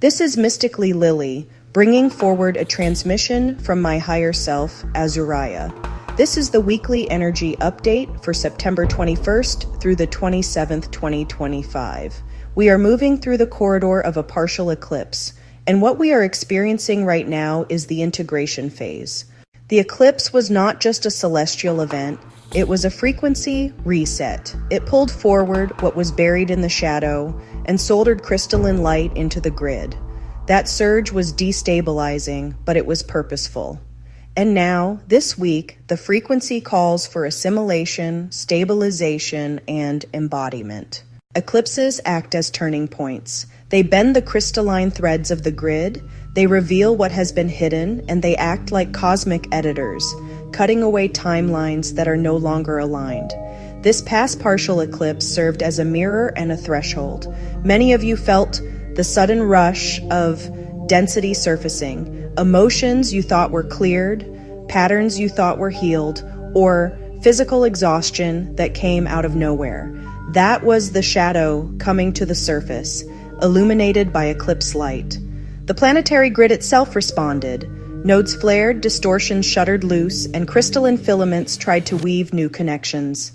This is Mysticallylily, bringing forward a transmission from my higher self, Azuriah. This is the weekly energy update for September 21st through the 27th, 2025. We are moving through the corridor of a partial eclipse, and what we are experiencing right now is the integration phase. The eclipse was not just a celestial event, it was a frequency reset. It pulled forward what was buried in the shadow and soldered crystalline light into the grid. That surge was destabilizing, but it was purposeful. And now, this week, the frequency calls for assimilation, stabilization, and embodiment. Eclipses act as turning points. They bend the crystalline threads of the grid, they reveal what has been hidden, and they act like cosmic editors, cutting away timelines that are no longer aligned. This past partial eclipse served as a mirror and a threshold. Many of you felt the sudden rush of density surfacing, emotions you thought were cleared, patterns you thought were healed, or physical exhaustion that came out of nowhere. That was the shadow coming to the surface, illuminated by eclipse light. The planetary grid itself responded. Nodes flared, distortions shuddered loose, and crystalline filaments tried to weave new connections.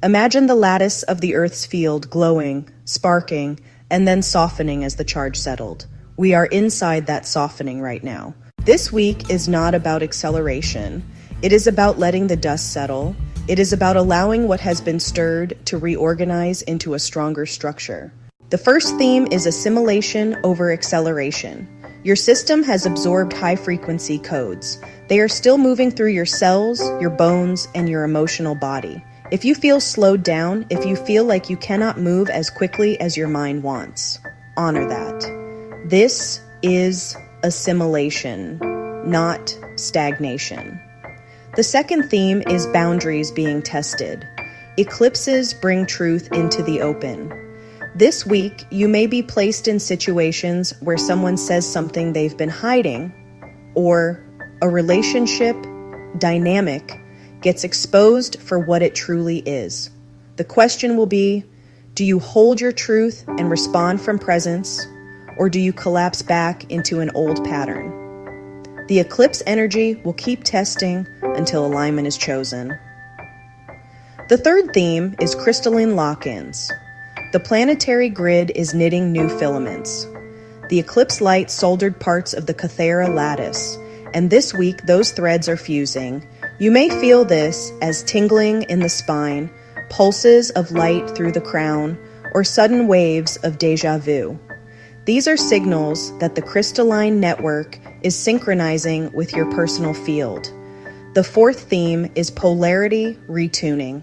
Imagine the lattice of the Earth's field glowing, sparking, and then softening as the charge settled. We are inside that softening right now. This week is not about acceleration. It is about letting the dust settle. It is about allowing what has been stirred to reorganize into a stronger structure. The first theme is assimilation over acceleration. Your system has absorbed high-frequency codes. They are still moving through your cells, your bones, and your emotional body. If you feel slowed down, if you feel like you cannot move as quickly as your mind wants, honor that. This is assimilation, not stagnation. The second theme is boundaries being tested. Eclipses bring truth into the open. This week, you may be placed in situations where someone says something they've been hiding, or a relationship dynamic gets exposed for what it truly is. The question will be, do you hold your truth and respond from presence, or do you collapse back into an old pattern? The eclipse energy will keep testing until alignment is chosen. The third theme is crystalline lock-ins. The planetary grid is knitting new filaments. The eclipse light soldered parts of the Cathera lattice, and this week those threads are fusing. You may feel this as tingling in the spine, pulses of light through the crown, or sudden waves of déjà vu. These are signals that the crystalline network is synchronizing with your personal field. The fourth theme is polarity retuning.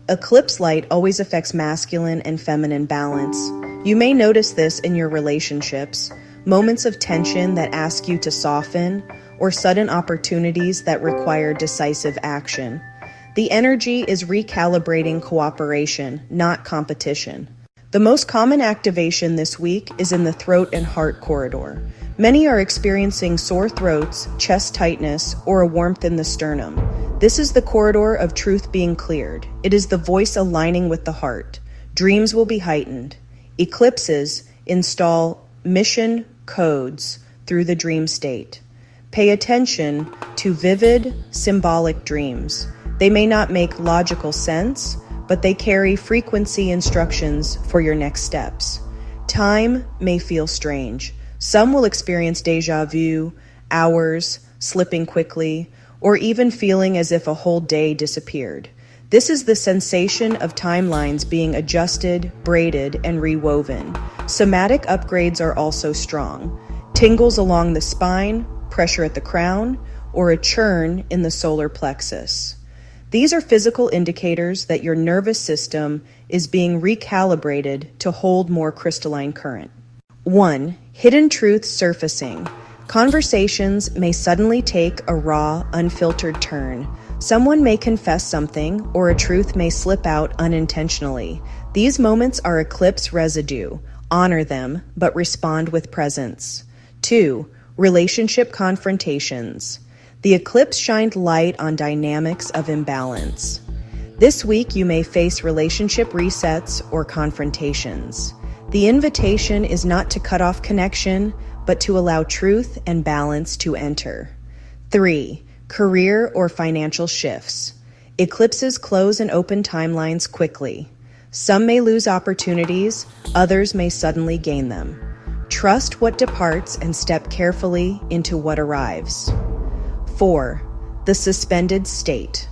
Eclipse light always affects masculine and feminine balance. You may notice this in your relationships, moments of tension that ask you to soften, or sudden opportunities that require decisive action. The energy is recalibrating cooperation, not competition. The most common activation this week is in the throat and heart corridor. Many are experiencing sore throats, chest tightness, or a warmth in the sternum. This is the corridor of truth being cleared. It is the voice aligning with the heart. Dreams will be heightened. Eclipses install mission codes through the dream state. Pay attention to vivid, symbolic dreams. They may not make logical sense, but they carry frequency instructions for your next steps. Time may feel strange. Some will experience déjà vu, hours slipping quickly, or even feeling as if a whole day disappeared. This is the sensation of timelines being adjusted, braided, and rewoven. Somatic upgrades are also strong. Tingles along the spine, pressure at the crown, or a churn in the solar plexus. These are physical indicators that your nervous system is being recalibrated to hold more crystalline current. 1. Hidden truths surfacing. Conversations may suddenly take a raw, unfiltered turn. Someone may confess something, or a truth may slip out unintentionally. These moments are eclipse residue. Honor them, but respond with presence. 2. Relationship confrontations. The eclipse shined light on dynamics of imbalance. This week you may face relationship resets or confrontations. The invitation is not to cut off connection, but to allow truth and balance to enter. 3. Career or financial shifts. Eclipses close and open timelines quickly. Some may lose opportunities, others may suddenly gain them. Trust what departs and step carefully into what arrives. 4. The suspended state.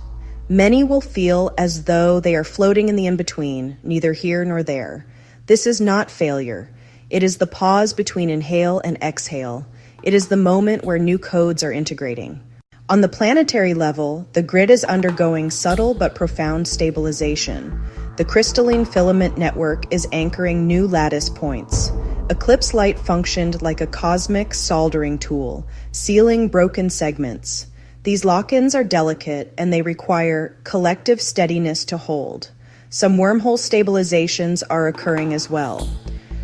Many will feel as though they are floating in the in-between, neither here nor there. This is not failure. It is the pause between inhale and exhale. It is the moment where new codes are integrating. On the planetary level, the grid is undergoing subtle but profound stabilization. The crystalline filament network is anchoring new lattice points. Eclipse light functioned like a cosmic soldering tool, sealing broken segments. These lock-ins are delicate and they require collective steadiness to hold. Some wormhole stabilizations are occurring as well.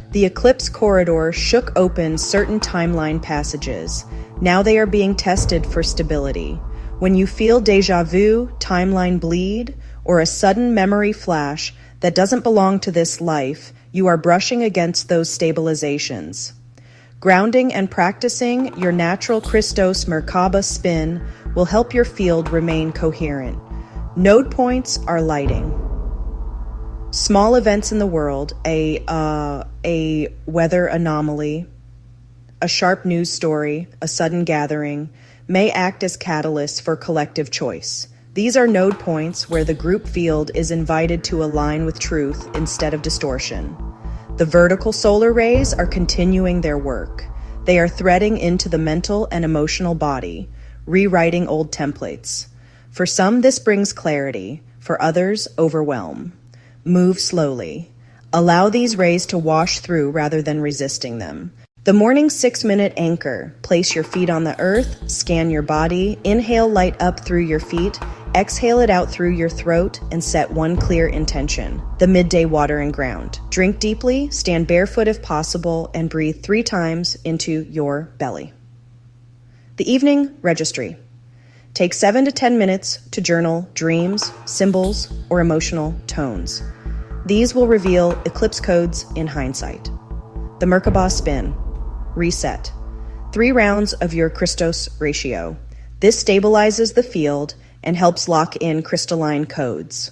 The eclipse corridor shook open certain timeline passages. Now they are being tested for stability. When you feel déjà vu, timeline bleed, or a sudden memory flash that doesn't belong to this life, you are brushing against those stabilizations. Grounding and practicing your natural Christos Merkaba spin will help your field remain coherent. Node points are lighting. Small events in the world, a weather anomaly, a sharp news story, a sudden gathering, may act as catalysts for collective choice. These are node points where the group field is invited to align with truth instead of distortion. The vertical solar rays are continuing their work. They are threading into the mental and emotional body, rewriting old templates. For some, this brings clarity. For others, overwhelm. Move slowly. Allow these rays to wash through rather than resisting them. The morning 6-minute anchor. Place your feet on the earth, scan your body, inhale light up through your feet, exhale it out through your throat, and set one clear intention. The midday water and ground. Drink deeply, stand barefoot if possible, and breathe 3 times into your belly. The evening registry. Take 7 to 10 minutes to journal dreams, symbols, or emotional tones. These will reveal eclipse codes in hindsight. The Merkaba spin. Reset. 3 rounds of your Christos ratio. This stabilizes the field and helps lock in crystalline codes.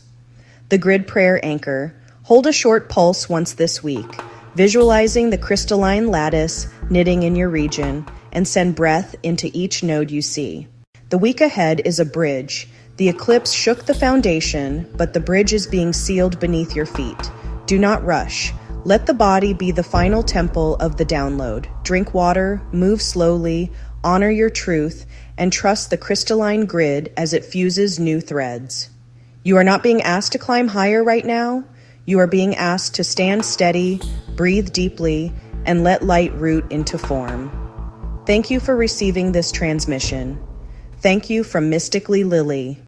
The grid prayer anchor. Hold a short pulse once this week, visualizing the crystalline lattice knitting in your region, and send breath into each node you see. The week ahead is a bridge. The eclipse shook the foundation, but the bridge is being sealed beneath your feet. Do not rush. Let the body be the final temple of the download. Drink water, move slowly, honor your truth, and trust the crystalline grid as it fuses new threads. You are not being asked to climb higher right now. You are being asked to stand steady, breathe deeply, and let light root into form. Thank you for receiving this transmission. Thank you from Mysticallylily.